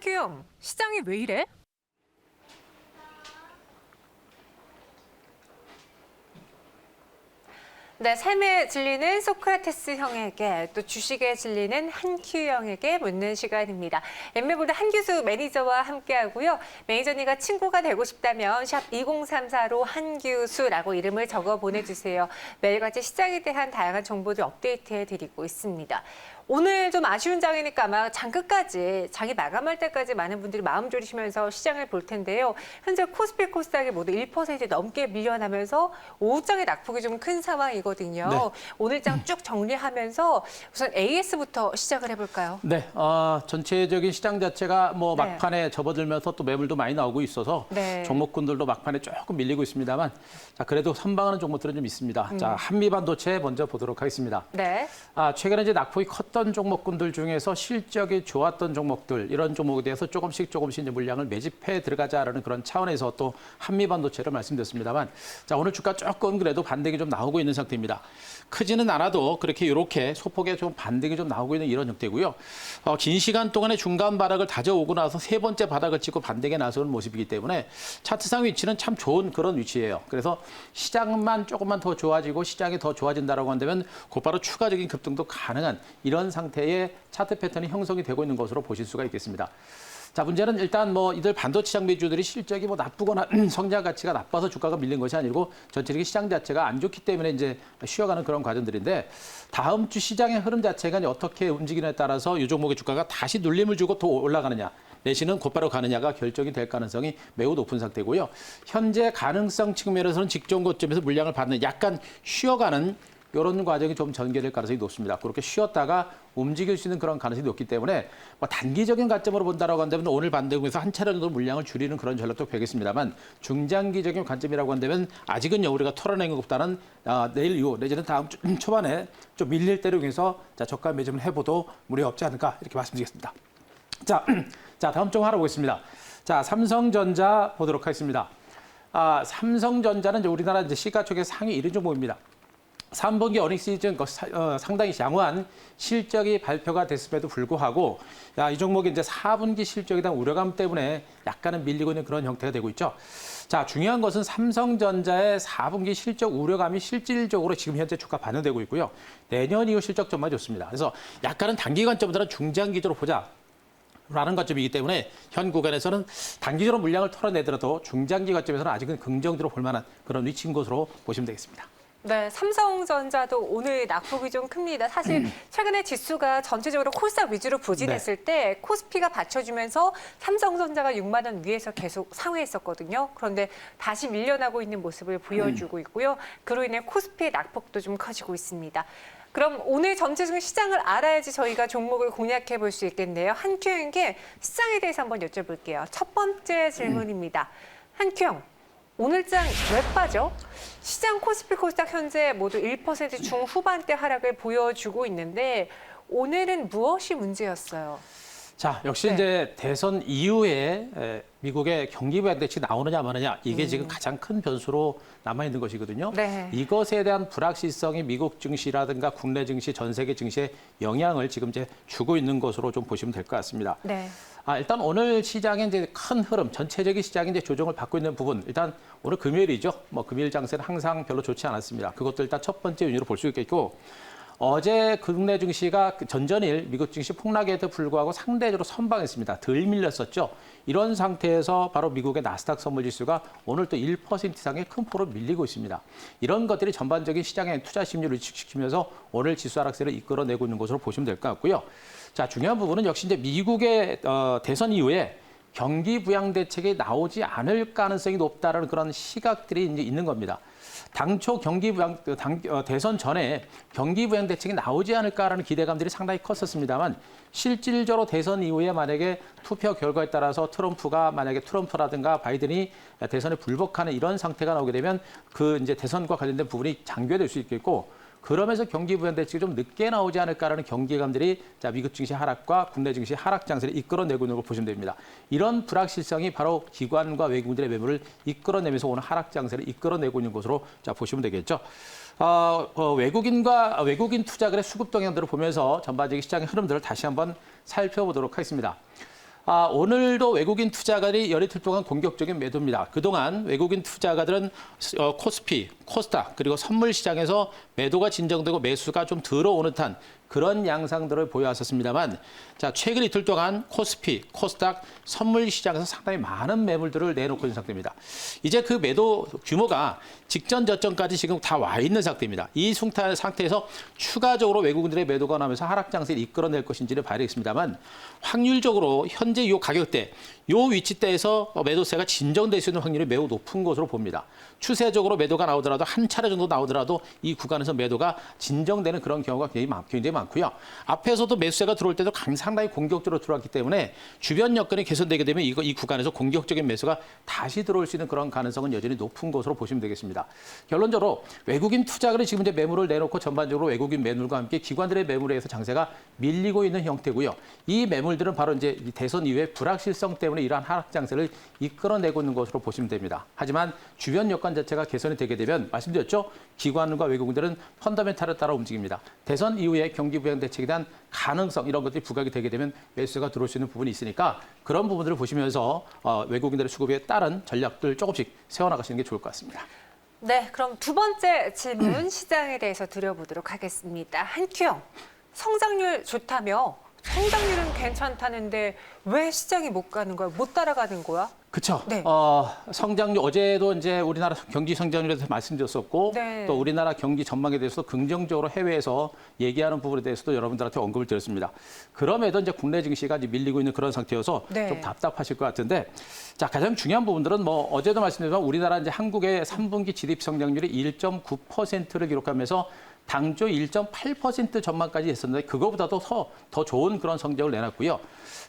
한큐영, 시장이 왜 이래? 네, 삶에 질리는 소크라테스 형에게 또 주식에 질리는 한큐 형에게 묻는 시간입니다. 엠매보다 한규수 매니저와 함께하고요. 매니저님과 친구가 되고 싶다면 샵 2034로 한규수라고 이름을 적어 보내주세요. 매일같이 시장에 대한 다양한 정보들 업데이트해드리고 있습니다. 오늘 좀 아쉬운 장이니까 아마 장이 마감할 때까지 많은 분들이 마음 졸이시면서 시장을 볼 텐데요. 현재 코스피 코스닥이 모두 1% 넘게 밀려나면서 오후장의 낙폭이 좀 큰 상황이거든요. 네. 오늘 장 쭉 정리하면서 우선 AS부터 시작을 해볼까요? 네, 전체적인 시장 자체가 뭐 네. 막판에 접어들면서 또 매물도 많이 나오고 있어서 네. 종목군들도 막판에 조금 밀리고 있습니다만, 자 그래도 선방하는 종목들은 좀 있습니다. 자 한미반도체 먼저 보도록 하겠습니다. 네. 최근에 이제 낙폭이 컸던 종목군들 중에서 실적이 좋았던 종목들 이런 종목에 대해서 조금씩 이제 물량을 매집해 들어가자라는 그런 차원에서 또 한미반도체를 말씀드렸습니다만, 자 오늘 주가 조금 그래도 반등이 좀 나오고 있는 상태입니다. 크지는 않아도 이렇게 소폭의 좀 반등이 좀 나오고 있는 이런 형태고요. 긴 시간 동안의 중간 바닥을 다져오고 나서 세 번째 바닥을 찍고 반등에 나서는 모습이기 때문에 차트상 위치는 참 좋은 그런 위치예요. 그래서 시장만 조금만 더 좋아지고 시장이 더 좋아진다라고 한다면 곧바로 추가적인 급등도 가능한 이런 상태의 차트 패턴이 형성이 되고 있는 것으로 보실 수가 있겠습니다. 자, 문제는 일단 이들 반도체 장비주들이 실적이 나쁘거나 성장 가치가 나빠서 주가가 밀린 것이 아니고 전체적인 시장 자체가 안 좋기 때문에 이제 쉬어가는 그런 과정들인데, 다음 주 시장의 흐름 자체가 이제 어떻게 움직이느냐에 따라서 이 종목의 주가가 다시 눌림을 주고 더 올라가느냐, 내지는 곧바로 가느냐가 결정이 될 가능성이 매우 높은 상태고요. 현재 가능성 측면에서는 직전 고점에서 물량을 받는 약간 쉬어가는 이런 과정이 좀 전개될 가능성이 높습니다. 그렇게 쉬었다가 움직일 수 있는 그런 가능성이 높기 때문에 단기적인 관점으로 본다라고 한다면 오늘 반등에서 한 차례 정도 물량을 줄이는 그런 전략도 되겠습니다만, 중장기적인 관점이라고 한다면 아직은요 우리가 털어낸 것보다는 내일 이후 내지는 다음 주 초반에 좀 밀릴 때를 위해서 저가 매집을 해봐도 무리 없지 않을까 이렇게 말씀드리겠습니다. 자 다음 종 하러 보겠습니다. 자 삼성전자 보도록 하겠습니다. 삼성전자는 이제 우리나라 이제 시가총액 상위 1위 종목입니다. 3분기 어닝 시즌 상당히 양호한 실적이 발표가 됐음에도 불구하고 이 종목이 이제 4분기 실적에 대한 우려감 때문에 약간은 밀리고 있는 그런 형태가 되고 있죠. 자, 중요한 것은 삼성전자의 4분기 실적 우려감이 실질적으로 지금 현재 주가 반영되고 있고요. 내년 이후 실적 전망이 좋습니다. 그래서 약간은 단기 관점보다는 중장기적으로 보자. 라는 관점이기 때문에 현 구간에서는 단기적으로 물량을 털어내더라도 중장기 관점에서는 아직은 긍정적으로 볼 만한 그런 위치인 것으로 보시면 되겠습니다. 네, 삼성전자도 오늘 낙폭이 좀 큽니다. 사실 최근에 지수가 전체적으로 코스닥 위주로 부진했을 때 코스피가 받쳐주면서 삼성전자가 6만 원 위에서 계속 상회했었거든요. 그런데 다시 밀려나고 있는 모습을 보여주고 있고요. 그로 인해 코스피의 낙폭도 좀 커지고 있습니다. 그럼 오늘 전체적인 시장을 알아야지 저희가 종목을 공략해 볼 수 있겠네요. 한큐영에게 시장에 대해서 한번 여쭤볼게요. 첫 번째 질문입니다. 한큐영, 오늘장 왜 빠져? 시장 코스피 코스닥 현재 모두 1% 중후반대 하락을 보여주고 있는데 오늘은 무엇이 문제였어요? 자, 역시 이제 대선 이후에 미국의 경기 부양 대책이 나오느냐 마느냐 이게 지금 가장 큰 변수로 남아있는 것이거든요. 네. 이것에 대한 불확실성이 미국 증시라든가 국내 증시, 전 세계 증시에 영향을 지금 이제 주고 있는 것으로 좀 보시면 될 것 같습니다. 네. 일단 오늘 시장의 이제 큰 흐름, 전체적인 시장이 이제 조정을 받고 있는 부분, 일단 오늘 금요일이죠. 금요일 장세는 항상 별로 좋지 않았습니다. 그것도 일단 첫 번째 요인으로 볼 수 있겠고, 어제 국내 증시가 전전일 미국 증시 폭락에도 불구하고 상대적으로 선방했습니다. 덜 밀렸었죠. 이런 상태에서 바로 미국의 나스닥 선물지수가 오늘 또 1% 이상의 큰 폭으로 밀리고 있습니다. 이런 것들이 전반적인 시장의 투자 심리를 위축시키면서 오늘 지수 하락세를 이끌어내고 있는 것으로 보시면 될 것 같고요. 자, 중요한 부분은 역시 이제 미국의 대선 이후에 경기 부양 대책이 나오지 않을 가능성이 높다는 그런 시각들이 이제 있는 겁니다. 당초 대선 전에 경기 부양 대책이 나오지 않을까라는 기대감들이 상당히 컸었습니다만, 실질적으로 대선 이후에 만약에 투표 결과에 따라서 트럼프라든가 바이든이 대선에 불복하는 이런 상태가 나오게 되면 이제 대선과 관련된 부분이 장기화될 수 있겠고, 그러면서 경기 부양 대책이 좀 늦게 나오지 않을까라는 경계감들이 미국 증시 하락과 국내 증시 하락 장세를 이끌어내고 있는 걸 보시면 됩니다. 이런 불확실성이 바로 기관과 외국인들의 매물을 이끌어내면서 오늘 하락 장세를 이끌어내고 있는 것으로 보시면 되겠죠. 외국인 투자들의 수급 동향들을 보면서 전반적인 시장의 흐름들을 다시 한번 살펴보도록 하겠습니다. 오늘도 외국인 투자가들이 열 이틀 동안 공격적인 매도입니다. 그동안 외국인 투자가들은 코스피, 코스닥 그리고 선물 시장에서 매도가 진정되고 매수가 좀 들어오는 듯한 그런 양상들을 보여왔었습니다만 자, 최근 이틀 동안 코스피, 코스닥, 선물 시장에서 상당히 많은 매물들을 내놓고 있는 상태입니다. 이제 그 매도 규모가 직전 저점까지 지금 다 와 있는 상태입니다. 이 상태에서 추가적으로 외국인들의 매도가 나면서 하락 장세를 이끌어낼 것인지를 봐야 되겠습니다만 확률적으로 현재 이 가격대, 이 위치대에서 매도세가 진정될 수 있는 확률이 매우 높은 것으로 봅니다. 추세적으로 매도가 나오더라도 한 차례 정도 나오더라도 이 구간에서 매도가 진정되는 그런 경우가 굉장히 많고요. 앞에서도 매수세가 들어올 때도 상당히 공격적으로 들어왔기 때문에 주변 여건이 개선되게 되면 이 구간에서 공격적인 매수가 다시 들어올 수 있는 그런 가능성은 여전히 높은 것으로 보시면 되겠습니다. 결론적으로 외국인 투자가들이 지금 이제 매물을 내놓고 전반적으로 외국인 매물과 함께 기관들의 매물에 의해서 장세가 밀리고 있는 형태고요. 이 매물들은 바로 이제 대선 이후에 불확실성 때문에 이러한 하락 장세를 이끌어내고 있는 것으로 보시면 됩니다. 하지만 주변 여건 자체가 개선이 되게 되면 말씀드렸죠. 기관과 외국인들은 펀더멘탈을 따라 움직입니다. 대선 이후에 경기 부양 대책에 대한 가능성 이런 것들이 부각이 되게 되면 매수가 들어올 수 있는 부분이 있으니까 그런 부분들을 보시면서 외국인들의 수급에 따른 전략들 조금씩 세워나가시는 게 좋을 것 같습니다. 네, 그럼 두 번째 질문 시장에 대해서 드려보도록 하겠습니다. 한큐영, 성장률 좋다며 성장률은 괜찮다는데 왜 시장이 못 가는 거야? 못 따라가는 거야? 그렇죠. 네. 성장률 어제도 이제 우리나라 경기 성장률에 대해서 말씀드렸었고 네. 또 우리나라 경기 전망에 대해서 긍정적으로 해외에서 얘기하는 부분에 대해서도 여러분들한테 언급을 드렸습니다. 그럼에도 이제 국내 증시가 이제 밀리고 있는 그런 상태여서 네. 좀 답답하실 것 같은데 자, 가장 중요한 부분들은 뭐 어제도 말씀드렸지만 우리나라 이제 한국의 3분기 GDP 성장률이 1.9%를 기록하면서 당초 1.8% 전망까지 했었는데 그거보다도 더 좋은 그런 성적을 내놨고요.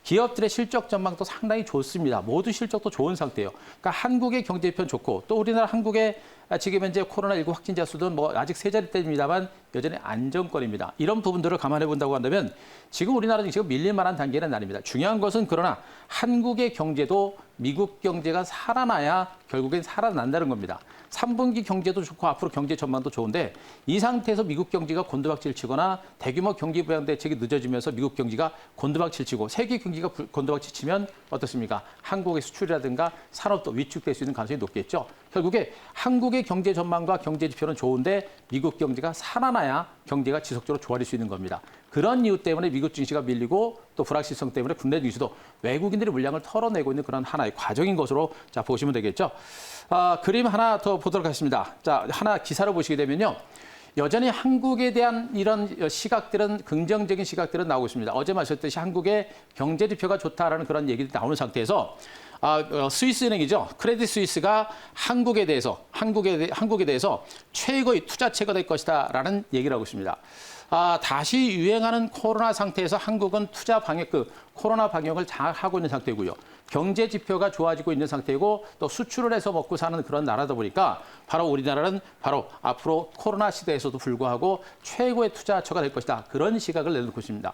기업들의 실적 전망도 상당히 좋습니다. 모두 실적도 좋은 상태예요. 그러니까 한국의 경제편 좋고 또 우리나라 한국의 지금 현재 코로나19 확진자 수는 뭐 아직 세 자릿대입니다만 여전히 안정권입니다. 이런 부분들을 감안해 본다고 한다면 지금 우리나라는 지금 밀릴 만한 단계는 아닙니다. 중요한 것은 그러나 한국의 경제도 미국 경제가 살아나야 결국엔 살아난다는 겁니다. 3분기 경제도 좋고 앞으로 경제 전망도 좋은데 이 상태에서 미국 경제가 곤두박질 치거나 대규모 경기 부양 대책이 늦어지면서 미국 경제가 곤두박질 치고 세계 경기가 곤두박질 치면 어떻습니까? 한국의 수출이라든가 산업도 위축될 수 있는 가능성이 높겠죠. 결국에 한국의 경제 전망과 경제 지표는 좋은데 미국 경제가 살아나야 경제가 지속적으로 좋아질 수 있는 겁니다. 그런 이유 때문에 미국 증시가 밀리고 또 불확실성 때문에 국내 증시도 외국인들이 물량을 털어내고 있는 그런 하나의 과정인 것으로 자 보시면 되겠죠. 그림 하나 더 보도록 하겠습니다. 자, 하나 기사를 보시게 되면요. 여전히 한국에 대한 이런 시각들은 긍정적인 시각들은 나오고 있습니다. 어제 말씀드렸듯이 한국의 경제 지표가 좋다라는 그런 얘기들이 나오는 상태에서 스위스은행이죠. 크레딧 스위스가 한국에 대해서 최고의 투자처가 될 것이다라는 얘기를 하고 있습니다. 다시 유행하는 코로나 상태에서 한국은 투자 방역, 코로나 방역을 잘 하고 있는 상태고요. 경제 지표가 좋아지고 있는 상태이고 또 수출을 해서 먹고 사는 그런 나라다 보니까 바로 우리나라는 바로 앞으로 코로나 시대에서도 불구하고 최고의 투자처가 될 것이다. 그런 시각을 내놓고 있습니다.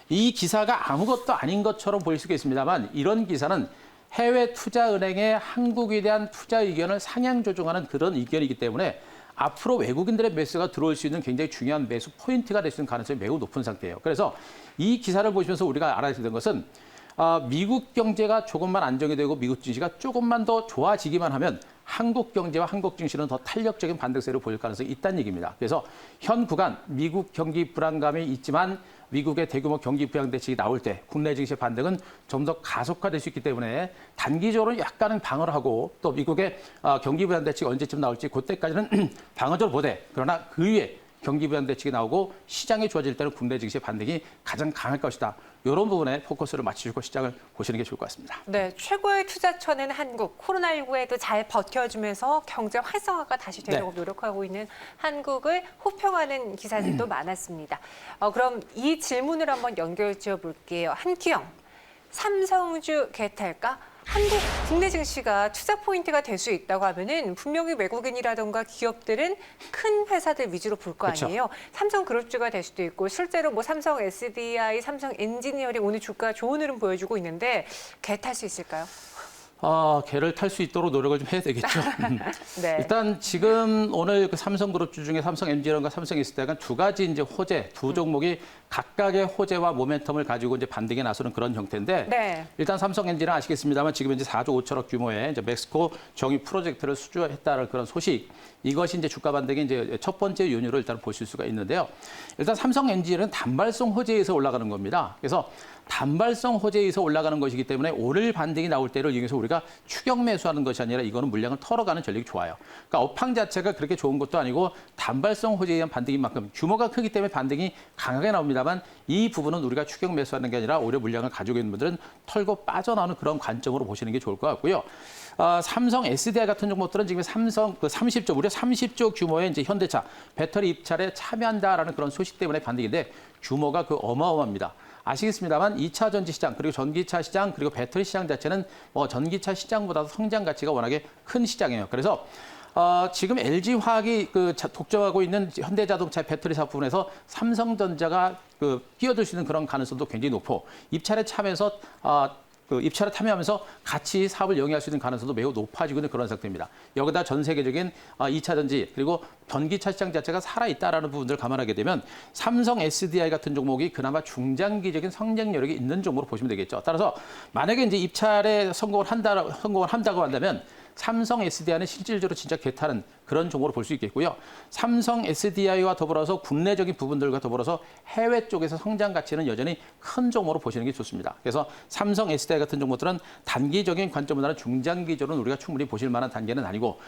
이 기사가 아무것도 아닌 것처럼 보일 수 있겠습니다만 이런 기사는 해외 투자은행의 한국에 대한 투자 의견을 상향 조정하는 그런 의견이기 때문에 앞으로 외국인들의 매수가 들어올 수 있는 굉장히 중요한 매수 포인트가 될 수 있는 가능성이 매우 높은 상태예요. 그래서 이 기사를 보시면서 우리가 알아야 되는 것은 미국 경제가 조금만 안정이 되고 미국 증시가 조금만 더 좋아지기만 하면 한국 경제와 한국 증시는 더 탄력적인 반등세를 보일 가능성이 있다는 얘기입니다. 그래서 현 구간 미국 경기 불안감이 있지만 미국의 대규모 경기 부양 대책이 나올 때 국내 증시의 반등은 좀 더 가속화될 수 있기 때문에 단기적으로 약간은 방어를 하고 또 미국의 경기 부양 대책이 언제쯤 나올지 그때까지는 방어적으로 보되 그러나 그 위에 경기 부양 대책이 나오고 시장이 좋아질 때는 국내 증시의 반등이 가장 강할 것이다. 이런 부분에 포커스를 맞추시고 시장을 보시는 게 좋을 것 같습니다. 네, 최고의 투자처는 한국. 코로나19에도 잘 버텨주면서 경제 활성화가 다시 되려고 노력하고 있는 한국을 호평하는 기사들도 많았습니다. 그럼 이 질문을 한번 연결 지어 볼게요. 한큐영, 삼성주 개탈까? 한국 국내 증시가 투자 포인트가 될 수 있다고 하면은 분명히 외국인이라던가 기업들은 큰 회사들 위주로 볼 거 아니에요. 그렇죠. 삼성 그룹주가 될 수도 있고 실제로 뭐 삼성 SDI, 삼성 엔지니어링 오늘 주가 좋은 흐름 보여주고 있는데 개 탈 수 있을까요? 개를 탈 수 있도록 노력을 좀 해야 되겠죠. 네. 일단 지금 오늘 그 삼성그룹주 중에 삼성 엔지니어링과 삼성 SDI가 두 가지 이제 호재, 두 종목이 각각의 호재와 모멘텀을 가지고 이제 반등에 나서는 그런 형태인데 네. 일단 삼성엔진은 아시겠습니다만 지금 이제 4조 5천억 규모의 이제 멕시코 정유 프로젝트를 수주했다는 그런 소식. 이것이 이제 주가 반등의 이제 첫 번째 요인으로 일단 보실 수가 있는데요. 일단 삼성엔진은 단발성 호재에서 올라가는 겁니다. 그래서 단발성 호재에서 올라가는 것이기 때문에 오늘 반등이 나올 때를 이용해서 우리가 추격 매수하는 것이 아니라 이거는 물량을 털어가는 전략이 좋아요. 그러니까 업황 자체가 그렇게 좋은 것도 아니고 단발성 호재에 의한 반등인 만큼 규모가 크기 때문에 반등이 강하게 나옵니다만 이 부분은 우리가 추격 매수하는 게 아니라 오히려 물량을 가지고 있는 분들은 털고 빠져나오는 그런 관점으로 보시는 게 좋을 것 같고요. 삼성 SDI 같은 종목들은 지금 삼성 그 30조 무려 30조 규모의 이제 현대차 배터리 입찰에 참여한다라는 그런 소식 때문에 반등인데 규모가 그 어마어마합니다. 아시겠습니다만 2차 전지 시장 그리고 전기차 시장 그리고 배터리 시장 자체는 전기차 시장보다도 성장 가치가 워낙에 큰 시장이에요. 그래서 지금 LG화학이 독점하고 있는 현대자동차 배터리 사업 부분에서 삼성전자가 끼어들 수 있는 그런 가능성도 굉장히 높고 입찰에 참여해서 입찰에 참여하면서 같이 사업을 영위할 수 있는 가능성도 매우 높아지고 있는 그런 상태입니다. 여기다 전 세계적인 2차 전지 그리고 전기차 시장 자체가 살아있다라는 부분들을 감안하게 되면 삼성 SDI 같은 종목이 그나마 중장기적인 성장 여력이 있는 종목으로 보시면 되겠죠. 따라서 만약에 이제 입찰에 성공을 한다고 한다면 삼성 SDI는 실질적으로 진짜 개타는 그런 종목으로 볼 수 있겠고요. 삼성 SDI와 더불어서 국내적인 부분들과 더불어서 해외 쪽에서 성장 가치는 여전히 큰 종목으로 보시는 게 좋습니다. 그래서 삼성 SDI 같은 종목들은 단기적인 관점보다는 중장기적으로는 우리가 충분히 보실 만한 단계는 아니고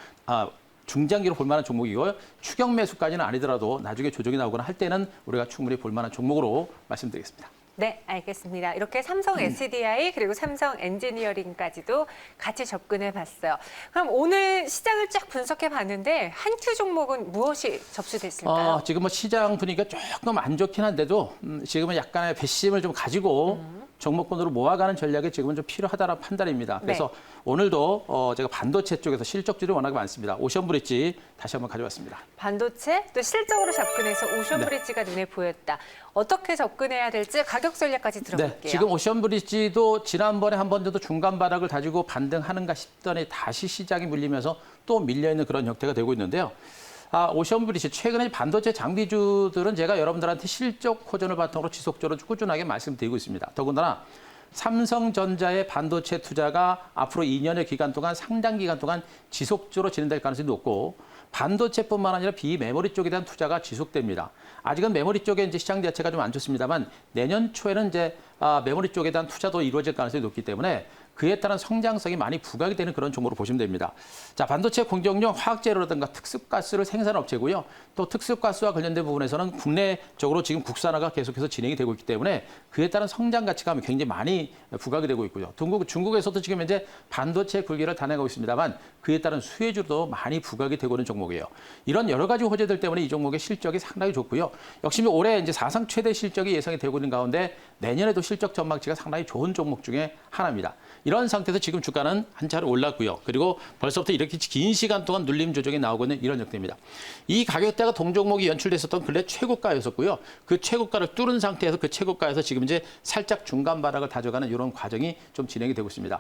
중장기로 볼 만한 종목이고요. 추격 매수까지는 아니더라도 나중에 조정이 나오거나 할 때는 우리가 충분히 볼 만한 종목으로 말씀드리겠습니다. 네, 알겠습니다. 이렇게 삼성 SDI 그리고 삼성 엔지니어링까지도 같이 접근해 봤어요. 그럼 오늘 시장을 쫙 분석해 봤는데 한 큐 종목은 무엇이 접수됐을까요? 지금 시장 분위기가 조금 안 좋긴 한데도 지금은 약간의 배심을 좀 가지고 종목군으로 모아가는 전략이 지금은 좀 필요하다는 판단입니다. 그래서 네. 오늘도 제가 반도체 쪽에서 실적들이 워낙에 많습니다. 오션브리지 다시 한번 가져왔습니다. 반도체 또 실적으로 접근해서 오션브리지가 눈에 보였다. 어떻게 접근해야 될지 가격 전략까지 들어볼게요. 네, 지금 오션브리지도 지난번에 한 번 정도 중간 바닥을 다지고 반등하는가 싶더니 다시 시장이 물리면서 또 밀려있는 그런 형태가 되고 있는데요. 오션브리지 최근에 반도체 장비주들은 제가 여러분들한테 실적 호전을 바탕으로 지속적으로 꾸준하게 말씀드리고 있습니다. 더군다나 삼성전자의 반도체 투자가 앞으로 2년의 기간 동안 상당 기간 동안 지속적으로 진행될 가능성이 높고 반도체뿐만 아니라 비메모리 쪽에 대한 투자가 지속됩니다. 아직은 메모리 쪽에 이제 시장 자체가 좀 안 좋습니다만 내년 초에는 이제 메모리 쪽에 대한 투자도 이루어질 가능성이 높기 때문에 그에 따른 성장성이 많이 부각이 되는 그런 종목으로 보시면 됩니다. 자, 반도체 공정용 화학재료라든가 특수가스를 생산한 업체고요. 또 특수가스와 관련된 부분에서는 국내적으로 지금 국산화가 계속해서 진행이 되고 있기 때문에 그에 따른 성장 가치가 굉장히 많이 부각이 되고 있고요. 중국에서도 지금 현재 반도체 굴기를 단행하고 있습니다만 그에 따른 수혜주도 많이 부각이 되고 있는 종목이에요. 이런 여러 가지 호재들 때문에 이 종목의 실적이 상당히 좋고요. 역시 올해 이제 사상 최대 실적이 예상이 되고 있는 가운데 내년에도 실적 전망치가 상당히 좋은 종목 중에 하나입니다. 이런 상태에서 지금 주가는 한 차례 올랐고요. 그리고 벌써부터 이렇게 긴 시간 동안 눌림 조정이 나오고 있는 이런 형태입니다. 이 가격대가 동종목이 연출됐었던 근래 최고가였었고요. 그 최고가를 뚫은 상태에서 그 최고가에서 지금 이제 살짝 중간 바닥을 다져가는 이런 과정이 좀 진행이 되고 있습니다.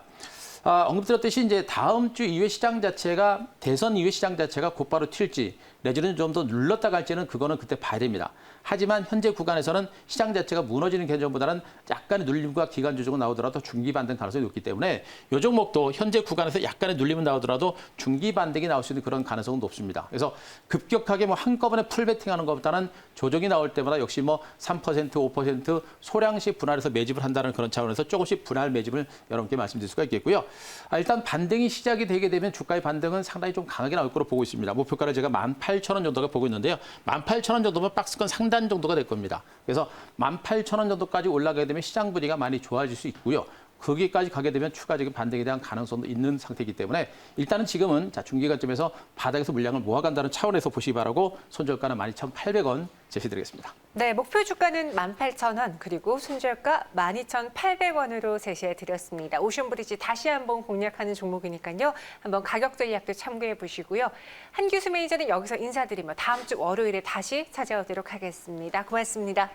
언급드렸듯이 이제 다음 주 이후에 시장 자체가 대선 이후에 시장 자체가 곧바로 튈지 내지는 좀 더 눌렀다 갈지는 그거는 그때 봐야 됩니다. 하지만 현재 구간에서는 시장 자체가 무너지는 개념보다는 약간의 눌림과 기간 조정은 나오더라도 중기 반등 가능성이 높기 때문에 이 종목도 현재 구간에서 약간의 눌림은 나오더라도 중기 반등이 나올 수 있는 그런 가능성은 높습니다. 그래서 급격하게 한꺼번에 풀베팅하는 것보다는 조정이 나올 때마다 역시 3%, 5% 소량씩 분할해서 매집을 한다는 그런 차원에서 조금씩 분할 매집을 여러분께 말씀드릴 수가 있겠고요. 일단 반등이 시작이 되게 되면 주가의 반등은 상당히 좀 강하게 나올 거로 보고 있습니다. 목표가를 제가 18,000원 정도가 보고 있는데요. 18,000원 정도면 박스권 상단 정도가 될 겁니다. 그래서 18,000원 정도까지 올라가게 되면 시장 분위기가 많이 좋아질 수 있고요. 거기까지 가게 되면 추가적인 반등에 대한 가능성도 있는 상태이기 때문에 일단은 지금은 중기 관점에서 바닥에서 물량을 모아간다는 차원에서 보시기 바라고 손절가는 12,800원 제시드리겠습니다. 네, 목표 주가는 18,000원 그리고 손절가 12,800원으로 제시해 드렸습니다. 오션브리지 다시 한번 공략하는 종목이니까요. 한번 가격 전략도 참고해 보시고요. 한규수 매니저는 여기서 인사드리며 다음 주 월요일에 다시 찾아오도록 하겠습니다. 고맙습니다.